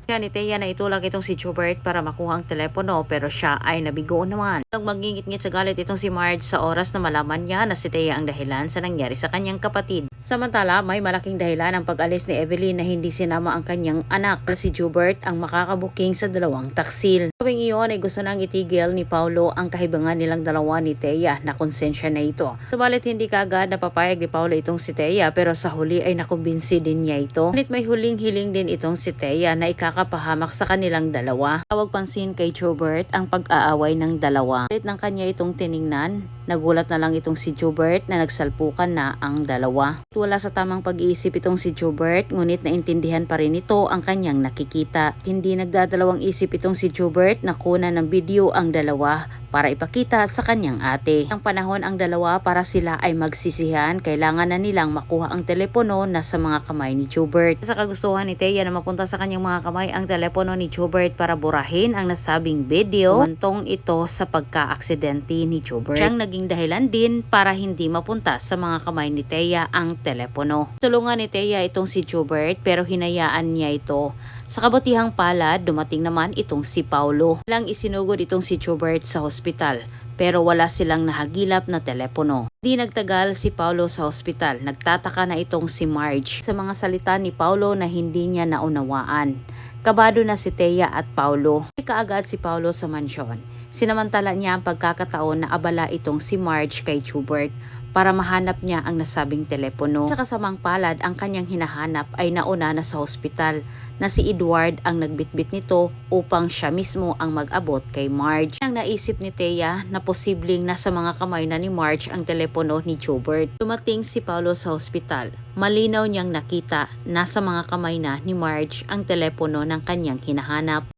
Kaya ni Thea na itulak itong si Jubert para makuha ang telepono pero siya ay nabigo naman. Nang magingit-ngit sa galit itong si Marge sa oras na malaman niya na si Thea ang dahilan sa nangyari sa kanyang kapatid. Samantala, may malaking dahilan ang pag-alis ni Evelyn na hindi sinama ang kanyang anak na si Jubert ang makakabuking sa dalawang taksil. Gawing iyon ay gusto nang itigil ni Paulo ang kahibangan nilang dalawa ni Thea na konsensya na ito. Subalit hindi kaagad napapayag ni Paulo itong si Thea pero sa huli ay nakumbinsi din niya ito. Ngunit may huling hiling din itong si Thea na ikakapahamak sa kanilang dalawa. Tawag pansin kay Jubert ang pag-aaway ng dalawa. Ulit ng kanya itong tiningnan. Nagulat na lang itong si Jubert na nagsalpukan na ang dalawa. Wala sa tamang pag-iisip itong si Jubert ngunit naintindihan pa rin ito ang kanyang nakikita. Hindi nagdadalawang isip itong si Jubert na kunan ng video ang dalawa para ipakita sa kanyang ate. Ang panahon ang dalawa para sila ay magsisihan, kailangan na nilang makuha ang telepono na sa mga kamay ni Jubert. Sa kagustuhan ni Thea na mapunta sa kanyang mga kamay ang telepono ni Jubert para burahin ang nasabing video, umantong ito sa pagka-aksidente ni Jubert. Siyang naging dahilan din para hindi mapunta sa mga kamay ni Thea ang telepono. Tulungan ni Thea itong si Jubert pero hinayaan niya ito. Sa kabutihang palad, dumating naman itong si Paulo. Lang isinugod itong si Jubert sa hospital pero wala silang nahagilap na telepono. Di nagtagal si Paulo sa hospital. Nagtataka na itong si Marge sa mga salita ni Paulo na hindi niya naunawaan. Kabado na si Thea at Paulo. Kaagad si Paulo sa mansyon. Sinamantala niya ang pagkakataon na abala itong si Marge kay Jubert para mahanap niya ang nasabing telepono. Sa kasamang palad, ang kanyang hinahanap ay nauna na sa hospital na si Edward ang nagbitbit nito upang siya mismo ang mag-abot kay Marge. Ang naisip ni Thea na posibleng nasa mga kamay na ni Marge ang telepono ni Jubert. Dumating si Paulo sa hospital. Malinaw niyang nakita nasa mga kamay na ni Marge ang telepono ng kanyang hinahanap.